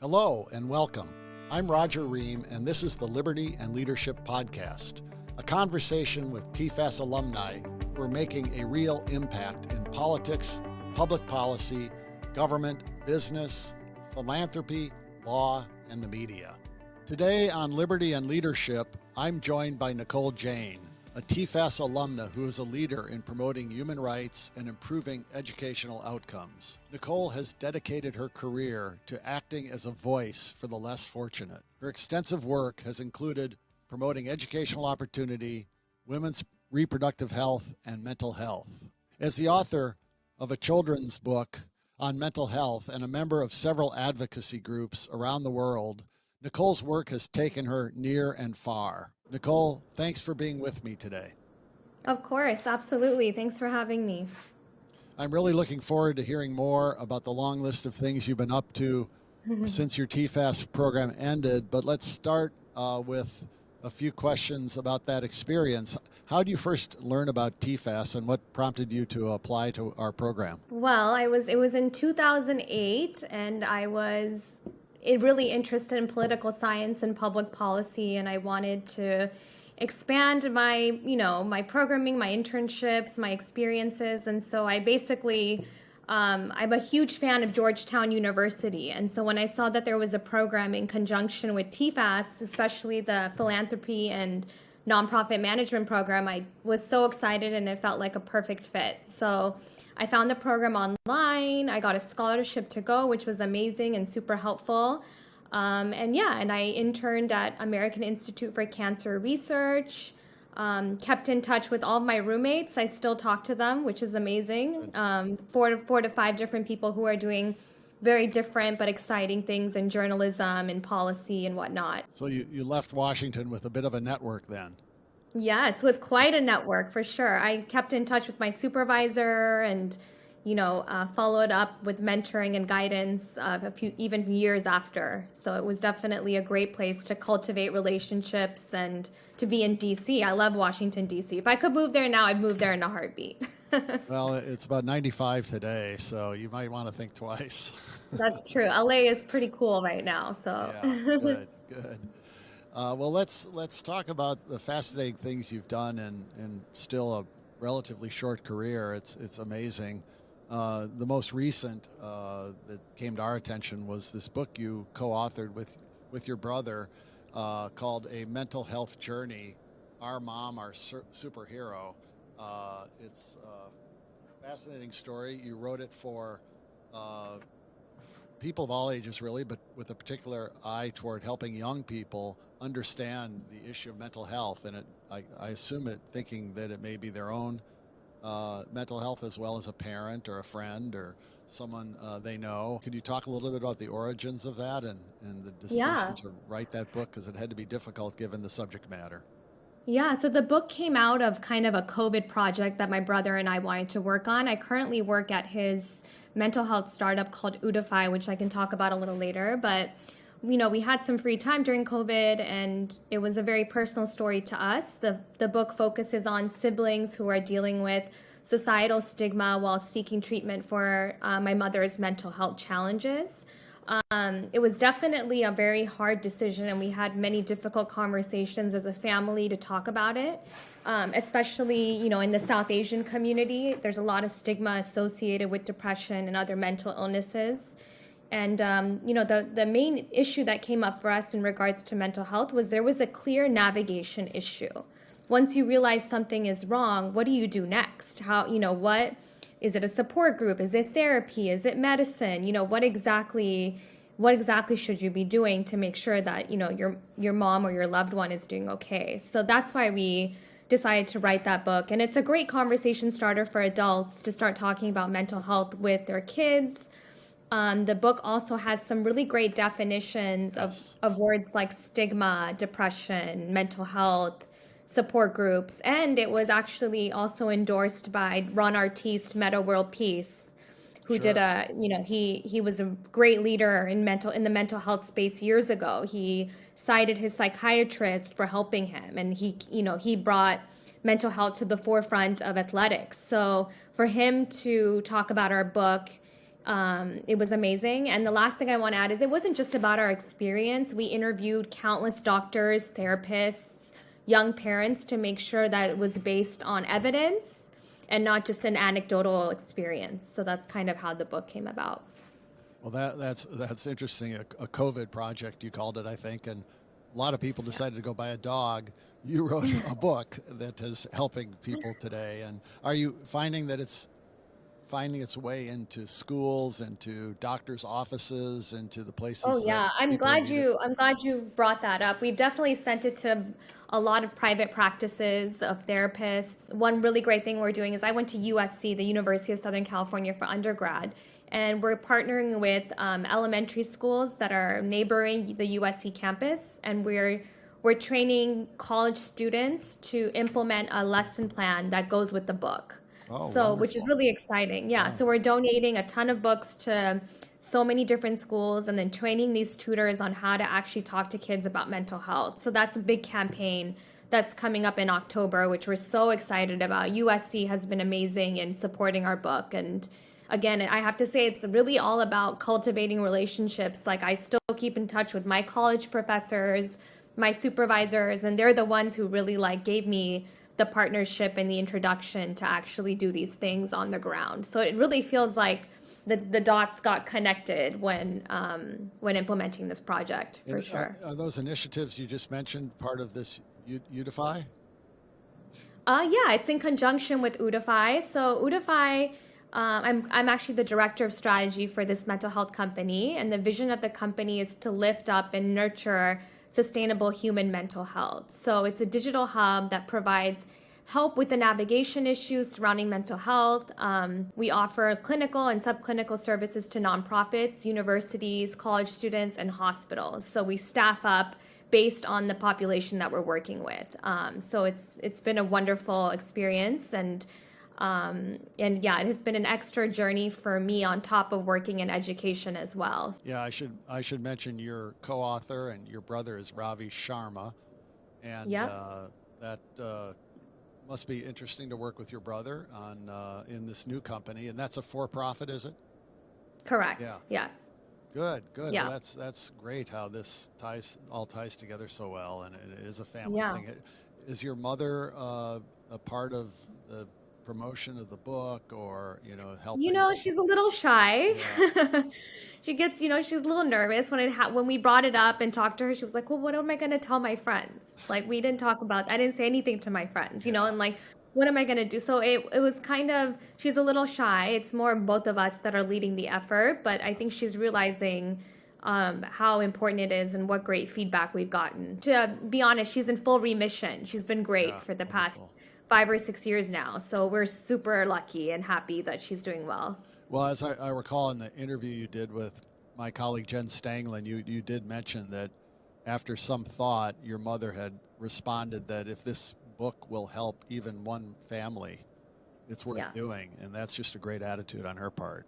Hello and welcome. I'm Roger Ream, and this is the Liberty and Leadership Podcast, a conversation with TFAS alumni who are making a real impact in politics, public policy, government, business, philanthropy, law, and the media. Today on Liberty and Leadership, I'm joined by Nicole Jain, a TFAS alumna who is a leader in promoting human rights and improving educational outcomes. Nicole has dedicated her career to acting as a voice for the less fortunate. Her extensive work has included promoting educational opportunity, women's reproductive health, and mental health. As the author of a children's book on mental health and a member of several advocacy groups around the world, Nicole's work has taken her near and far. Nicole, thanks for being with me today. Of course, absolutely. Thanks for having me. I'm really looking forward to hearing more about the long list of things you've been up to since your TFAS program ended, but let's start with a few questions about that experience. How did you first learn about TFAS and what prompted you to apply to our program? Well, it was in 2008, and I was really interested in political science and public policy, and I wanted to expand my programming, my internships, my experiences. And so I basically, I'm a huge fan of Georgetown University. And so when I saw that there was a program in conjunction with TFAS, especially the Philanthropy and nonprofit management program, I was so excited and it felt like a perfect fit. So I found the program online. I got a scholarship to go, which was amazing and super helpful. And I interned at American Institute for Cancer Research, kept in touch with all of my roommates. I still talk to them, which is amazing. Four to five different people who are doing very different but exciting things in journalism and policy and whatnot. So you left Washington with a bit of a network then. Yes, with quite a network for sure. I kept in touch with my supervisor and, followed up with mentoring and guidance a few even years after. So it was definitely a great place to cultivate relationships and to be in DC. I love Washington, DC. If I could move there now, I'd move there in a heartbeat. Well, it's about 95 today, so you might want to think twice. That's true. LA is pretty cool right now. So Yeah, good. Well, let's talk about the fascinating things you've done in still a relatively short career. It's amazing. The most recent that came to our attention was this book you co-authored with your brother called A Mental Health Journey, Our Mom, Our Superhero. It's a fascinating story. You wrote it for people of all ages, really, but with a particular eye toward helping young people understand the issue of mental health. And I assume thinking that it may be their own mental health as well as a parent or a friend or someone they know. Could you talk a little bit about the origins of that and the decision to write that book? Because it had to be difficult given the subject matter. Yeah, so the book came out of kind of a COVID project that my brother and I wanted to work on. I currently work at his mental health startup called Udify, which I can talk about a little later. But, we had some free time during COVID, and it was a very personal story to us. The book focuses on siblings who are dealing with societal stigma while seeking treatment for my mother's mental health challenges. It was definitely a very hard decision, and we had many difficult conversations as a family to talk about it, especially, in the South Asian community. There's a lot of stigma associated with depression and other mental illnesses. And, the main issue that came up for us in regards to mental health was there was a clear navigation issue. Once you realize something is wrong, what do you do next? What is it? A support group? Is it therapy? Is it medicine? What exactly should you be doing to make sure that, your mom or your loved one is doing okay? So that's why we decided to write that book. And it's a great conversation starter for adults to start talking about mental health with their kids. The book also has some really great definitions of words like stigma, depression, mental health, support groups, and it was actually also endorsed by Ron Artiste, Meta World Peace, who did he was a great leader in the mental health space years ago. He cited his psychiatrist for helping him, and he brought mental health to the forefront of athletics. So for him to talk about our book It was amazing. And the last thing I want to add is it wasn't just about our experience. We interviewed countless doctors, therapists, young parents to make sure that it was based on evidence and not just an anecdotal experience. So that's kind of how the book came about. Well, that's interesting. A COVID project, you called it, I think, and a lot of people decided to go buy a dog. You wrote a book that is helping people today. And are you finding that it's finding its way into schools, into doctors' offices, into the places Oh that yeah, people need it? I'm glad you brought that up. We've definitely sent it to a lot of private practices of therapists. One really great thing we're doing is I went to USC, the University of Southern California, for undergrad, and we're partnering with elementary schools that are neighboring the USC campus, and we're training college students to implement a lesson plan that goes with the book. Oh, So, which is wonderful. really exciting. Yeah. Yeah. So we're donating a ton of books to so many different schools and then training these tutors on how to actually talk to kids about mental health. So that's a big campaign that's coming up in October, which we're so excited about. USC has been amazing in supporting our book. And again, I have to say, it's really all about cultivating relationships. Like, I still keep in touch with my college professors, my supervisors, and they're the ones who really like gave me the partnership and the introduction to actually do these things on the ground. So it really feels like the dots got connected when implementing this project, for And sure. are those initiatives you just mentioned part of this Udify? Yeah, it's in conjunction with Udify. So Udify, I'm actually the director of strategy for this mental health company, and the vision of the company is to lift up and nurture sustainable human mental health. So it's a digital hub that provides help with the navigation issues surrounding mental health. We offer clinical and subclinical services to nonprofits, universities, college students, and hospitals. So we staff up based on the population that we're working with. So it's been a wonderful experience, and yeah, it has been an extra journey for me on top of working in education as well. Yeah, I should mention your co-author, and your brother is Ravi Sharma, and Yep, that must be interesting to work with your brother on in this new company, and that's a for-profit, is it? correct. Yeah. Yes. Good, good. Well, Yeah. that's great how this ties together so well, and it is a family Yeah. thing. Is your mother a part of the promotion of the book, or helping? She's a little shy. Yeah, She gets, she's a little nervous when we brought it up and talked to her. She was like, "Well, what am I going to tell my friends? Like, we didn't talk about. I didn't say anything to my friends, yeah. and like, what am I going to do?" So it was kind of she's a little shy. It's more both of us that are leading the effort, but I think she's realizing how important it is and what great feedback we've gotten. To be honest, she's in full remission. She's been great Yeah, for the past wonderful. 5 or 6 years now. So we're super lucky and happy that she's doing well. Well, as I recall in the interview you did with my colleague Jen Stanglin, you did mention that after some thought, your mother had responded that if this book will help even one family, it's worth Yeah. doing, and that's just a great attitude on her part.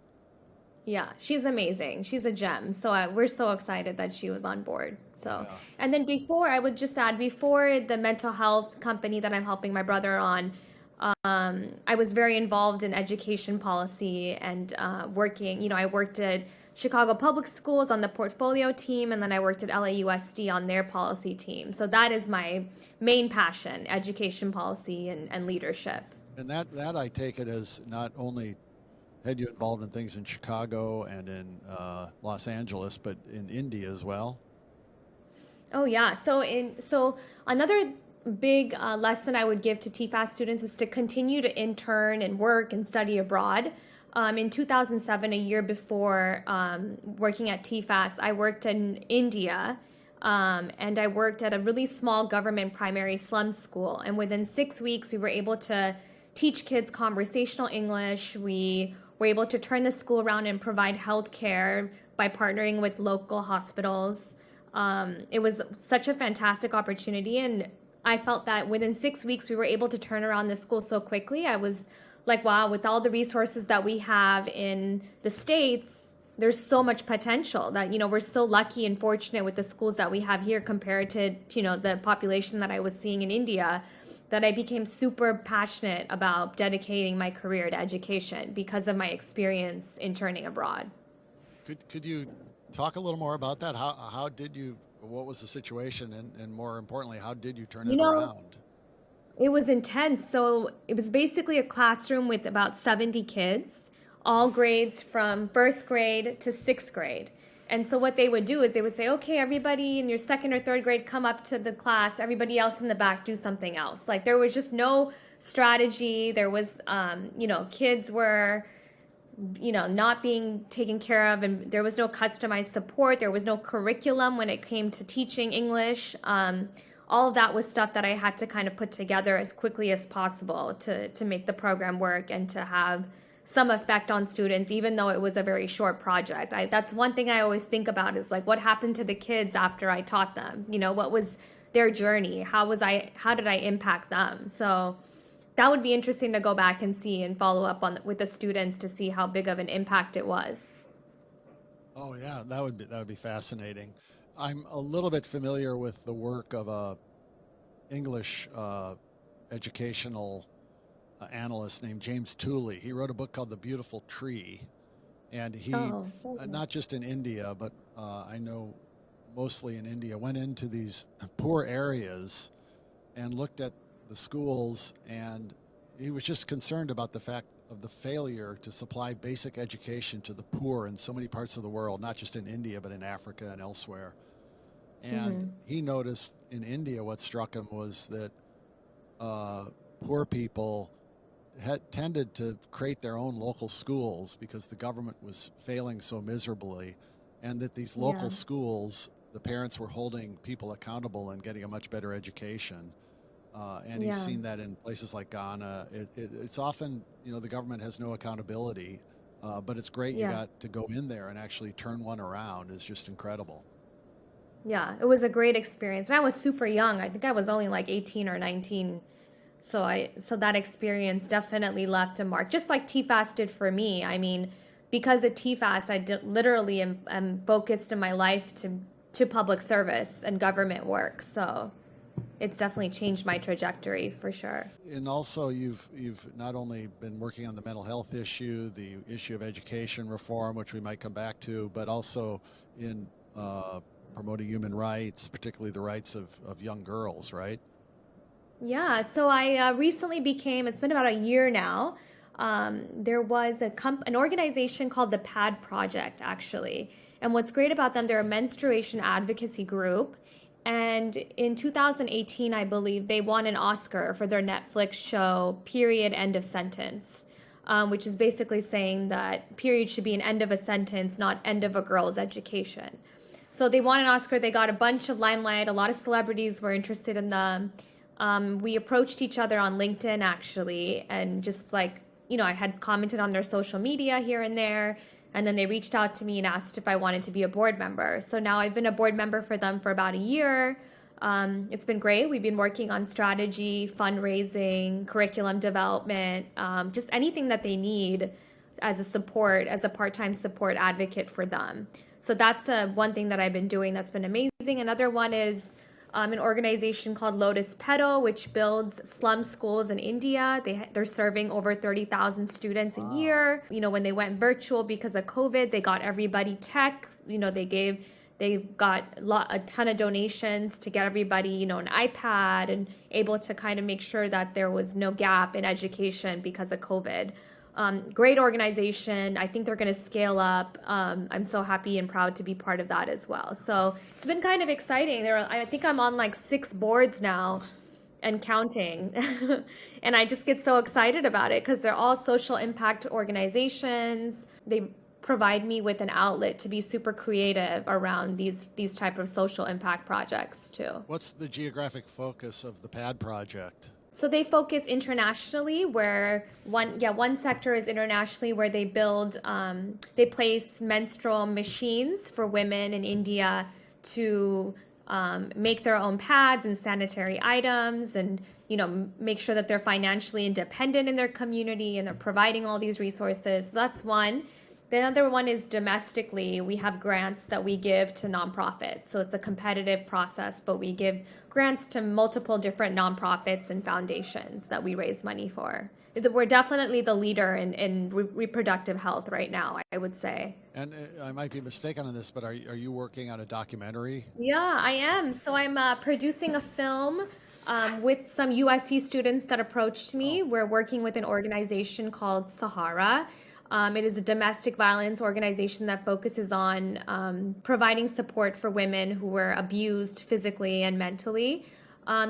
Yeah, she's amazing. She's a gem. So we're so excited that she was on board. So, Yeah. and then I would just add, before the mental health company that I'm helping my brother on, I was very involved in education policy and working. I worked at Chicago Public Schools on the portfolio team, and then I worked at LAUSD on their policy team. So that is my main passion: education policy and leadership. And that I take it as not only had you involved in things in Chicago and in Los Angeles, but in India as well. Oh yeah. So another big lesson I would give to TFAS students is to continue to intern and work and study abroad. In 2007, a year before working at TFAS, I worked in India, and I worked at a really small government primary slum school. And within 6 weeks, we were able to teach kids conversational English. We were able to turn the school around and provide health care by partnering with local hospitals. It was such a fantastic opportunity, and I felt that within 6 weeks we were able to turn around the school so quickly. I was like, wow, with all the resources that we have in the States, there's so much potential that, we're so lucky and fortunate with the schools that we have here compared to, the population that I was seeing in India. that I became super passionate about dedicating my career to education because of my experience interning abroad. Could you talk a little more about that? How did you? What was the situation, and more importantly, how did you turn You it know, around? it was intense. So it was basically a classroom with about 70 kids, all grades from first grade to sixth grade. And so what they would do is they would say, okay, everybody in your second or third grade, come up to the class. Everybody else in the back, do something else. Like there was just no strategy. There was, kids were, not being taken care of, and there was no customized support. There was no curriculum when it came to teaching English. All of that was stuff that I had to kind of put together as quickly as possible to make the program work and to have some effect on students, even though it was a very short project. That's one thing I always think about is like what happened to the kids after I taught them. What was their journey? How did I impact them? So that would be interesting to go back and see and follow up on with the students to see how big of an impact it was. Oh yeah, that would be fascinating. I'm a little bit familiar with the work of a English educational analyst named James Tooley. He wrote a book called The Beautiful Tree, and he, Oh, not just in India, but I know mostly in India, went into these poor areas and looked at the schools, and he was just concerned about the fact of the failure to supply basic education to the poor in so many parts of the world, not just in India, but in Africa and elsewhere. And mm-hmm. he noticed in India what struck him was that poor people had tended to create their own local schools because the government was failing so miserably, and that these Yeah, local schools, the parents were holding people accountable and getting a much better education. And he's yeah. seen that in places like Ghana. It's often, the government has no accountability, but it's great you Yeah. got to go in there and actually turn one around is just incredible. Yeah, it was a great experience. And I was super young. I think I was only like 18 or 19. So that experience definitely left a mark, just like TFAS did for me. I mean, because of TFAS, literally am focused in my life to public service and government work. So it's definitely changed my trajectory for sure. And also, you've not only been working on the mental health issue, the issue of education reform, which we might come back to, but also in promoting human rights, particularly the rights of young girls, right? Yeah, so I recently it's been about a year now. There was an organization called the PAD Project, actually. And what's great about them, they're a menstruation advocacy group. And in 2018, I believe, they won an Oscar for their Netflix show, Period, End of Sentence, which is basically saying that period should be an end of a sentence, not end of a girl's education. So they won an Oscar. They got a bunch of limelight. A lot of celebrities were interested in them. We approached each other on LinkedIn actually, and just like, I had commented on their social media here and there. And then they reached out to me and asked if I wanted to be a board member. So now I've been a board member for them for about a year. It's been great. We've been working on strategy, fundraising, curriculum development, just anything that they need as a part-time support advocate for them. So that's one thing that I've been doing that's been amazing. Another one is an organization called Lotus Petal, which builds slum schools in India. They're serving over 30,000 students a Wow. year. When they went virtual because of COVID, they got everybody tech. They got a ton of donations to get everybody, an iPad, and able to kind of make sure that there was no gap in education because of COVID. Great organization. I think they're going to scale up. I'm so happy and proud to be part of that as well. So it's been kind of exciting. I think I'm on like 6 boards now and counting. And I just get so excited about it because they're all social impact organizations. They provide me with an outlet to be super creative around these type of social impact projects too. What's the geographic focus of the PAD project? So they focus internationally, where one sector is internationally where they place menstrual machines for women in India to make their own pads and sanitary items, and make sure that they're financially independent in their community, and they're providing all these resources. So that's one. The other one is domestically. We have grants that we give to nonprofits. So it's a competitive process, but we give grants to multiple different nonprofits and foundations that we raise money for. We're definitely the leader in reproductive health right now, I would say. And I might be mistaken on this, but are you working on a documentary? Yeah, I am. So I'm producing a film with some USC students that approached me. Oh, We're working with an organization called Sahara. It is a domestic violence organization that focuses on providing support for women who were abused physically and mentally.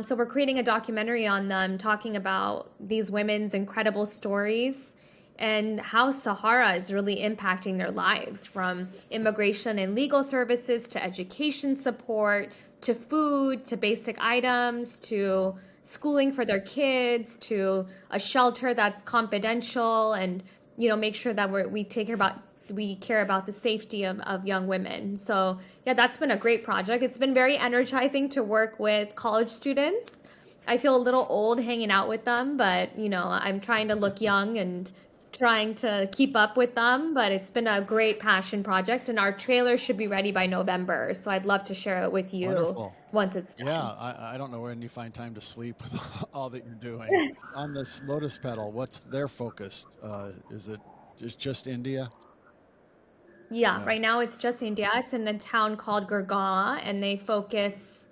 So we're creating a documentary on them, talking about these women's incredible stories and how Sahara is really impacting their lives, from immigration and legal services to education support to food to basic items to schooling for their kids to a shelter that's confidential and make sure that we care about the safety of young women. So yeah, that's been a great project. It's been very energizing to work with college students. I feel a little old hanging out with them, but I'm trying to look young and trying to keep up with them. But it's been a great passion project, and our trailer should be ready by November. So I'd love to share it with you wonderful. once it's Yeah, done. I don't know when you find time to sleep with all that you're doing. On this Lotus Petal, what's their focus? Is it just India? Yeah, Yeah. right now it's just India. It's in a town called Gurgaon, and they focus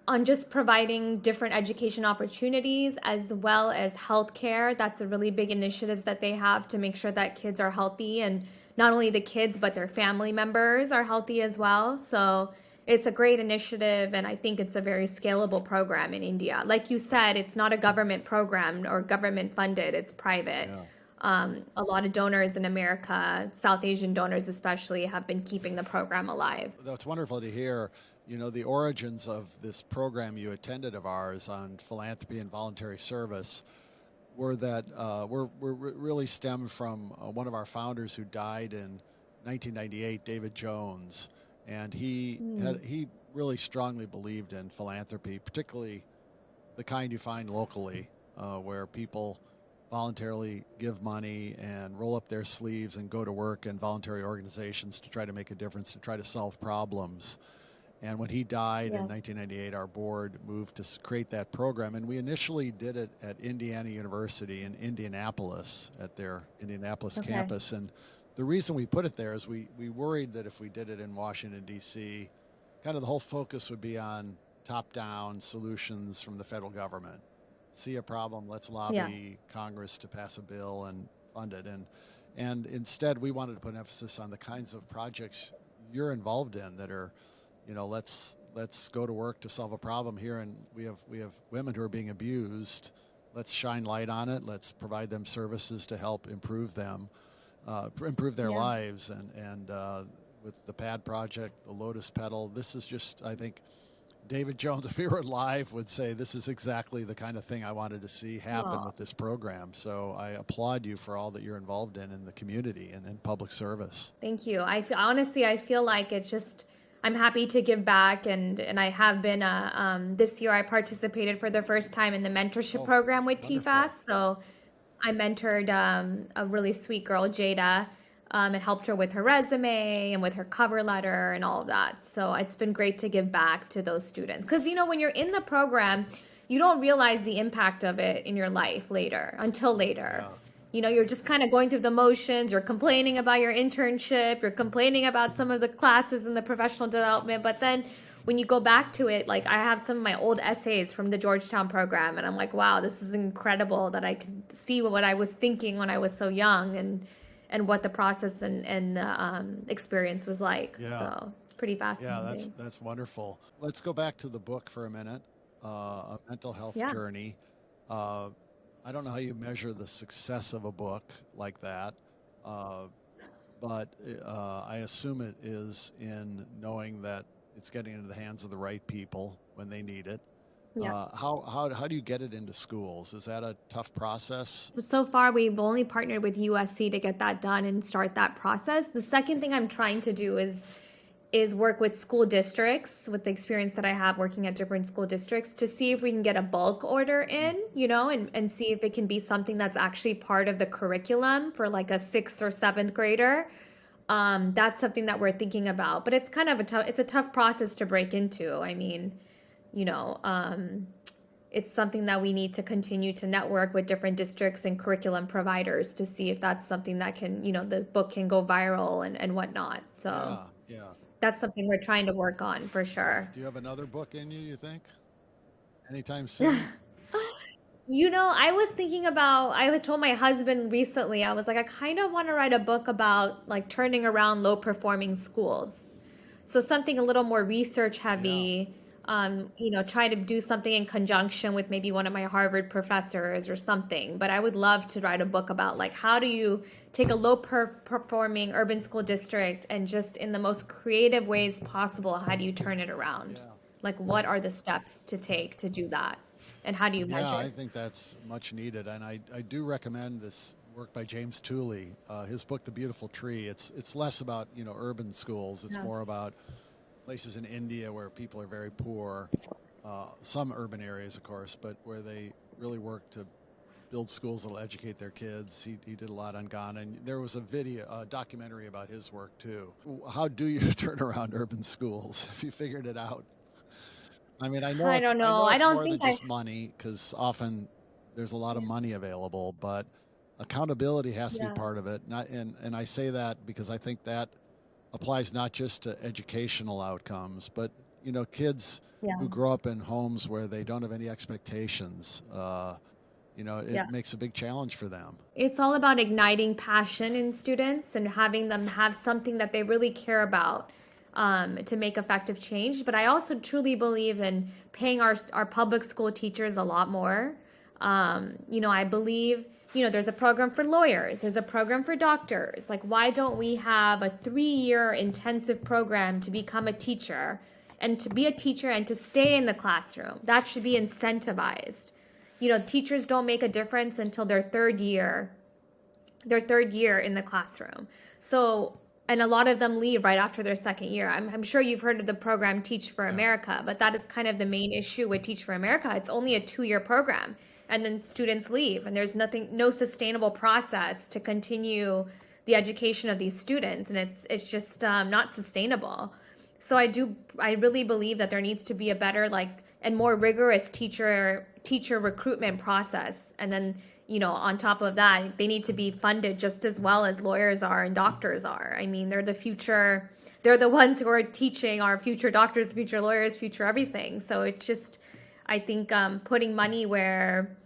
on just providing different education opportunities as well as healthcare. That's a really big initiatives that they have to make sure that kids are healthy, and not only the kids but their family members are healthy as well. So it's a great initiative, and I think it's a very scalable program in India. Like you said, it's not a government program or government funded, it's private. Yeah. A lot of donors in America, South Asian donors especially, have been keeping the program alive. That's wonderful to hear. The origins of this program you attended of ours on philanthropy and voluntary service were that were really stemmed from one of our founders who died in 1998, David Jones, and Mm, he really strongly believed in philanthropy, particularly the kind you find locally, where people voluntarily give money and roll up their sleeves and go to work in voluntary organizations to try to make a difference, to try to solve problems. And when he died in yeah. 1998, our board moved to create that program. And we initially did it at Indiana University in Indianapolis, at their Indianapolis Okay. campus. And the reason we put it there is we worried that if we did it in Washington, D.C., kind of the whole focus would be on top down solutions from the federal government. See a problem, let's Yeah. lobby Congress to pass a bill and fund it. And instead, we wanted to put an emphasis on the kinds of projects you're involved in that are, let's go to work to solve a problem here, and we have women who are being abused. Let's shine light on it. Let's provide them services to help improve their Yeah. lives. And with the Pad Project, the Lotus Petal, this is just, I think, David Jones, if he were alive, would say this is exactly the kind of thing I wanted to see happen Oh, with this program. So I applaud you for all that you're involved in the community and in public service. thank you. Honestly, I feel like it just, I'm happy to give back, and I have been this year I participated for the first time in the mentorship Oh, program with wonderful. TFAS. So I mentored a really sweet girl, Jada, and helped her with her resume and with her cover letter and all of that. So it's been great to give back to those students. Because, when you're in the program, you don't realize the impact of it in your life later, until later. Yeah. You're just kind of going through the motions. You're complaining about your internship. You're complaining about some of the classes in the professional development. But then when you go back to it, like I have some of my old essays from the Georgetown program, and I'm like, wow, this is incredible that I can see what I was thinking when I was so young, and what the process and the experience was like. Yeah. So it's pretty Yeah, fascinating. that's wonderful. Let's go back to the book for a minute. A mental health Yeah. journey. Uh, I don't know how you measure the success of a book like that, uh, but I assume it is in knowing that it's getting into the hands of the right people when they need it. Yeah. How do you get it into schools? Is that a tough process? So far, we've only partnered with USC to get that done and start that process. The second thing I'm trying to do is work with school districts, with the experience that I have working at different school districts, to see if we can get a bulk order in, and see if it can be something that's actually part of the curriculum for like a sixth or seventh grader. That's something that we're thinking about, but it's kind of it's a tough process to break into. I mean, you know, it's something that we need to continue to network with different districts and curriculum providers to see if that's something that can, the book can go viral and whatnot. So Yeah, yeah. that's something we're trying to work on for sure. Do you have another book in you think? Anytime soon? I was thinking about, I had told my husband recently, I was like, I kind of want to write a book about like turning around low performing schools. So something a little more research Yeah. heavy, try to do something in conjunction with maybe one of my Harvard professors or something. But I would love to write a book about like, how do you take a low performing urban school district and just in the most creative ways possible, how do you turn it around? Yeah. Like, what are the steps to take to do that? And how do you Yeah, measure? I think that's much needed, and I do recommend this work by James Tooley. His book, The Beautiful Tree. It's less about urban schools. It's Yeah. more about places in India where people are very poor. Some urban areas, of course, but where they really work to build schools that'll educate their kids. He did a lot on Ghana, and there was a documentary about his work too. How do you turn around urban schools? Have you figured it out? I mean, I don't I know. know I it's don't more than think I. just money because often there's a lot of Yeah. money available, but accountability has to be Yeah. part of it. Not and I say that because I think that applies not just to educational outcomes, but kids Yeah. who grow up in homes where they don't have any expectations. It Yeah. makes a big challenge for them. It's all about igniting passion in students and having them have something that they really care about to make effective change. But I also truly believe in paying our public school teachers a lot more. I believe, there's a program for lawyers, there's a program for doctors. Like, why don't we have a 3-year intensive program to become a teacher and to be a teacher and to stay in the classroom? That should be incentivized. Teachers don't make a difference until their third year in the classroom. So, and a lot of them leave right after their second year. I'm sure you've heard of the program Teach for Yeah. America, but that is kind of the main issue with Teach for America. It's only a 2-year program, and then students leave, and there's no sustainable process to continue the education of these students, and it's just not sustainable. So I really believe that there needs to be a better and more rigorous teacher recruitment process. And then, on top of that, they need to be funded just as well as lawyers are and doctors are. I mean, they're the future. They're the ones who are teaching our future doctors, future lawyers, future everything. So it's just, I think, putting money where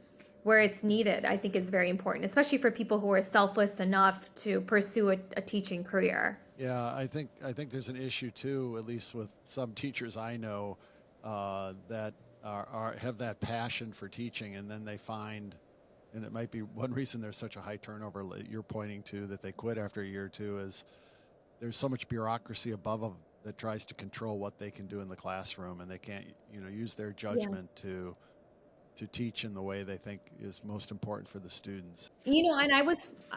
it's needed, I think, is very important, especially for people who are selfless enough to pursue a teaching career. Yeah, I think there's an issue too, at least with some teachers I know, that have that passion for teaching, and then they find, and it might be one reason there's such a high turnover that you're pointing to, that they quit after a year or two, is there's so much bureaucracy above them that tries to control what they can do in the classroom, and they can't use their Yeah. judgment to teach in the way they think is most important for the students. And I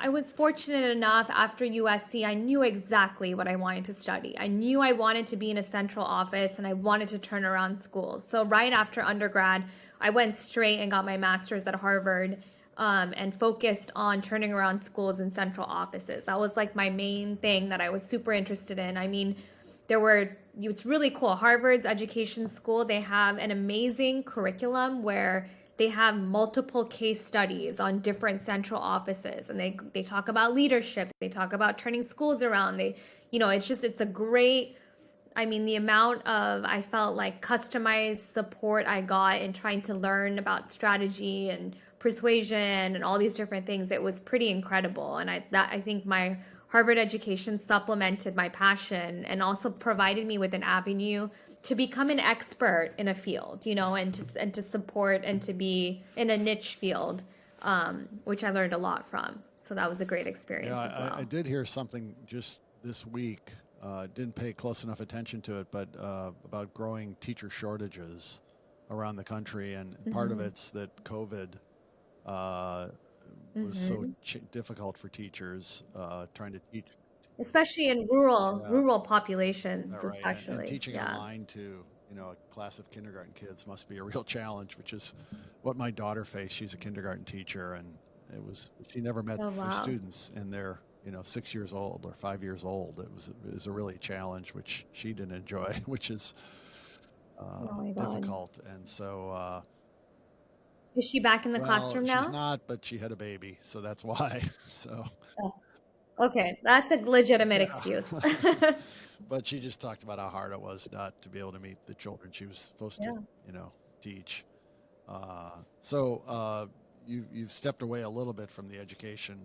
was fortunate enough after USC, I knew exactly what I wanted to study. I knew I wanted to be in a central office and I wanted to turn around schools. So right after undergrad, I went straight and got my master's at Harvard, and focused on turning around schools and central offices. That was like my main thing that I was super interested in. I mean, it's really cool. Harvard's education school, they have an amazing curriculum where they have multiple case studies on different central offices, and they talk about leadership, they talk about turning schools around. It's a great, I mean, the amount of, I felt like, customized support I got in trying to learn about strategy and persuasion and all these different things, it was pretty incredible. And I think my Harvard education supplemented my passion and also provided me with an avenue to become an expert in a field, and to support and to be in a niche field, which I learned a lot from. So that was a great experience as Yeah, I well. did hear something just this week. Didn't pay close enough attention to it, but about growing teacher shortages around the country, and part of Hmm. it's that COVID uh, was so Hmm. difficult for teachers trying to teach. Especially in rural Yeah, rural is that populations, right? And especially. teaching Yeah. online to a class of kindergarten kids must be a real challenge, which is what my daughter faced. She's a kindergarten teacher, and she never met Oh her wow. students in their 6 years old or 5 years old. It was a really challenge, which she didn't enjoy, which is Oh my God. difficult. And so, Is she back in the well, classroom she's now? not, but she had a baby, so that's why. So, Oh, okay, that's a legitimate excuse. yeah. But she just talked about how hard it was not to be able to meet the children she was supposed to, Yeah. teach. So you've stepped away a little bit from the education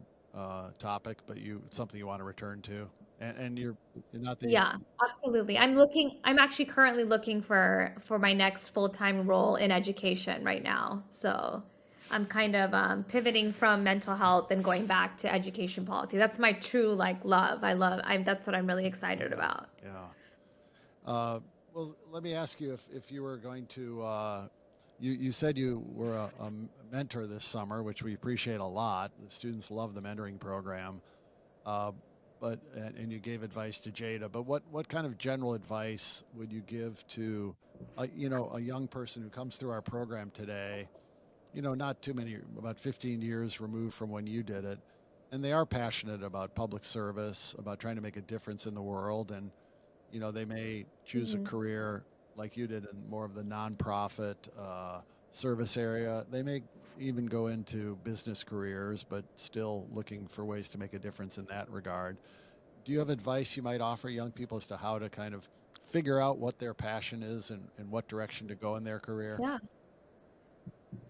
topic, but it's something you want to return to, and you're not that you. Yeah, absolutely. I'm actually currently looking for my next full-time role in education right now. So I'm kind of pivoting from mental health and going back to education policy. That's my true like love. That's what I'm really excited Yeah, about. yeah. Uh, well, let me ask you if you were going to. You said you were a mentor this summer, which we appreciate a lot. The students love the mentoring program. Uh, and you gave advice to Jada. But what kind of general advice would you give to, a young person who comes through our program today? Not too many, about 15 years removed from when you did it, and they are passionate about public service, about trying to make a difference in the world, and they may choose a Mhm. career like you did in more of the nonprofit service area. They may even go into business careers, but still looking for ways to make a difference in that regard. Do you have advice you might offer young people as to how to kind of figure out what their passion is and what direction to go in their career? Yeah.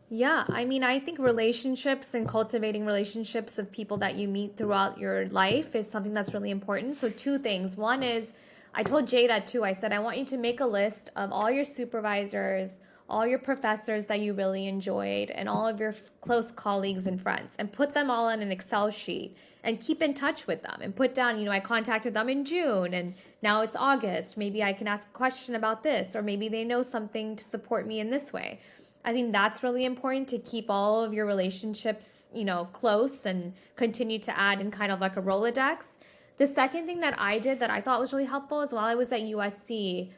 Yeah, I mean, I think relationships and cultivating relationships of people that you meet throughout your life is something that's really important. So, two things. One is, I told Jada too, I said, I want you to make a list of all your supervisors, all your professors that you really enjoyed, and all of your close colleagues and friends, and put them all on an Excel sheet and keep in touch with them and put down, I contacted them in June and now it's August. Maybe I can ask a question about this, or maybe they know something to support me in this way. I think that's really important to keep all of your relationships, close and continue to add in kind of like a Rolodex. The second thing that I did that I thought was really helpful is while I was at USC,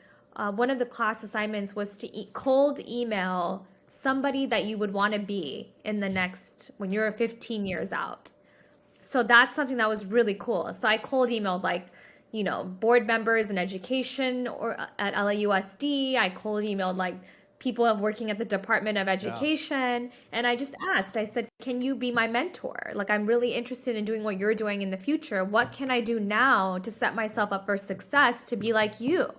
one of the class assignments was to cold email somebody that you would want to be in the next, when you're 15 years out. So that's something that was really cool. So I cold emailed like, board members in education or at LAUSD. I cold emailed like people working at the Department of Yeah. Education. And I just asked, I said, can you be my mentor? Like, I'm really interested in doing what you're doing in the future. What can I do now to set myself up for success to be like you?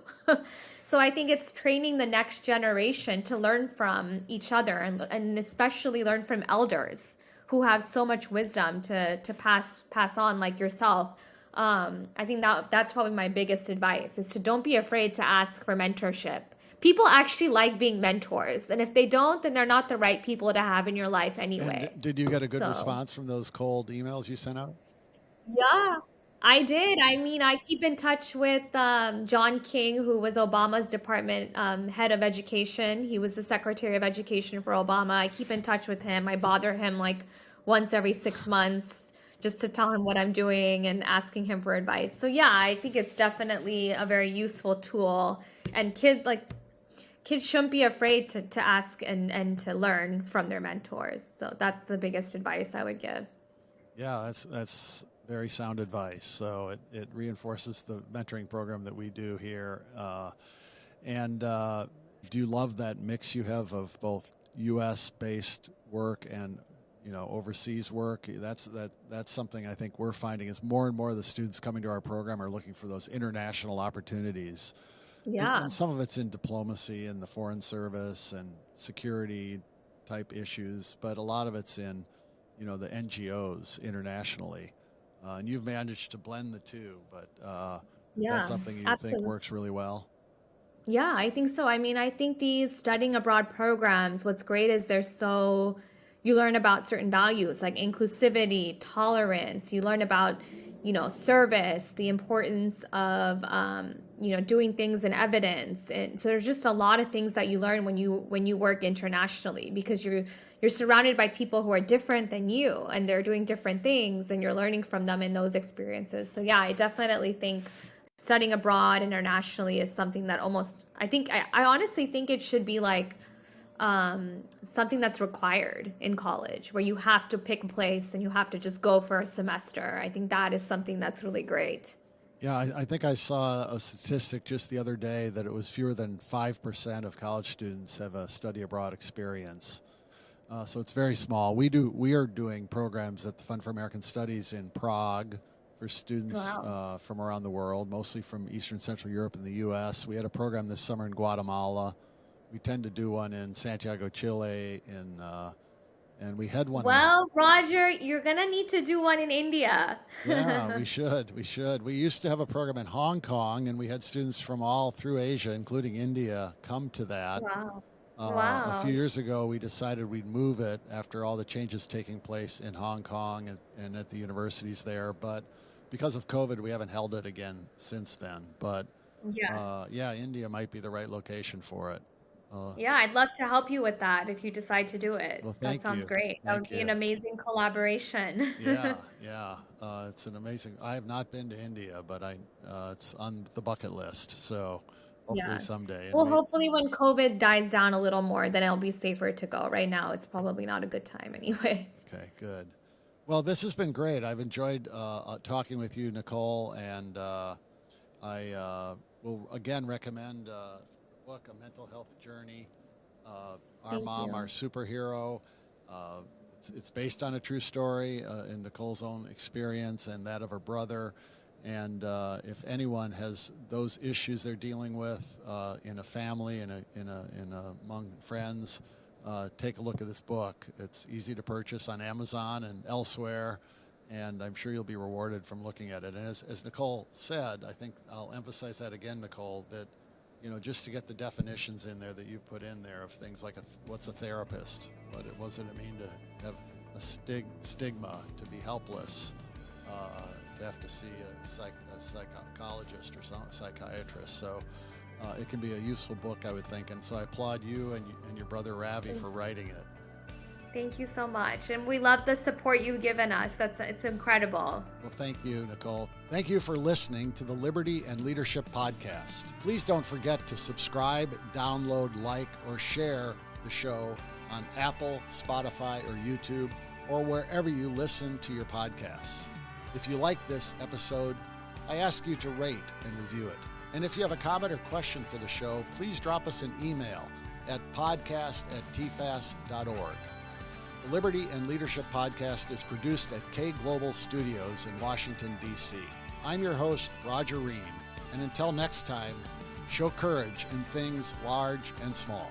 So I think it's training the next generation to learn from each other and especially learn from elders who have so much wisdom to pass on like yourself. I think that's probably my biggest advice is to don't be afraid to ask for mentorship. People actually like being mentors, and if they don't, then they're not the right people to have in your life And anyway. did you get a good So response from those cold emails you sent out? yeah, I did. I mean, I keep in touch with John King, who was Obama's department head of education. He was the Secretary of Education for Obama. I keep in touch with him. I bother him like once every 6 months just to tell him what I'm doing and asking him for advice. So yeah, I think it's definitely a very useful tool. And kids shouldn't be afraid to ask and to learn from their mentors. So that's the biggest advice I would give. Yeah, that's very sound advice. So it reinforces the mentoring program that we do here. And do you love that mix you have of both U.S. based work and overseas work? That's something I think we're finding is more and more of the students coming to our program are looking for those international opportunities. Yeah. And some of it's in diplomacy and the foreign service and security type issues, but a lot of it's in the NGOs internationally. And you've managed to blend the two, but is that Yeah, something you think absolutely. works really well? Yeah, I think so. I mean, I think these studying abroad programs, what's great is you learn about certain values like inclusivity, tolerance. You learn about, service, the importance of, doing things in evidence. And so there's just a lot of things that you learn when you work internationally because you're surrounded by people who are different than you and they're doing different things and you're learning from them in those experiences. So yeah, I definitely think studying abroad internationally is something that I honestly think it should be like something that's required in college, where you have to pick a place and you have to just go for a semester. I think that is something that's really great. Yeah, I think I saw a statistic just the other day that it was fewer than 5% of college students have a study abroad experience. So it's very small. We are doing programs at the Fund for American Studies in Prague for students Wow. from around the world, mostly from Eastern Central Europe and the U.S. We had a program this summer in Guatemala. We tend to do one in Santiago, Chile, and we had one. Well, Roger, you're gonna need to do one in India. Yeah, we should. We should. We used to have a program in Hong Kong, and we had students from all through Asia, including India, come to that. Wow. A few Wow. years ago, we decided we'd move it after all the changes taking place in Hong Kong and at the universities there. But because of COVID, we haven't held it again since then. But Yeah. yeah, India might be the right location for it. Yeah, I'd love to help you with that if you decide to do it. Well, That thank sounds you. great. That would Thank be an you. amazing collaboration. Yeah, yeah. It's an amazing. I have not been to India, but it's on the bucket list. So hopefully Yeah. someday. And Well, we hopefully when COVID dies down a little more, then it'll be safer to go. Right now, it's probably not a good time anyway. Okay, good. Well, this has been great. I've enjoyed talking with you, Nicole, and I will again recommend the book, A Mental Health Journey. Our Thank Mom, Our you. Superhero. Uh, it's based on a true story in Nicole's own experience and that of her brother. And if anyone has those issues they're dealing with in a family, among friends, take a look at this book. It's easy to purchase on Amazon and elsewhere, and I'm sure you'll be rewarded from looking at it. And as Nicole said, I think I'll emphasize that again, Nicole, that just to get the definitions in there that you've put in there of things like what's a therapist, what does it mean to have a stigma, to be helpless, to have to see a psychologist or psychiatrist. So it can be a useful book, I would think. And so I applaud you and your brother Ravi for writing it. Thank you so much. And we love the support you've given us. It's incredible. Well, thank you, Nicole. Thank you for listening to the Liberty and Leadership Podcast. Please don't forget to subscribe, download, like, or share the show on Apple, Spotify, or YouTube, or wherever you listen to your podcasts. If you like this episode, I ask you to rate and review it. And if you have a comment or question for the show, please drop us an email at podcast@tfas.org. The Liberty and Leadership Podcast is produced at K Global Studios in Washington, D.C. I'm your host, Roger Ream, and until next time, show courage in things large and small.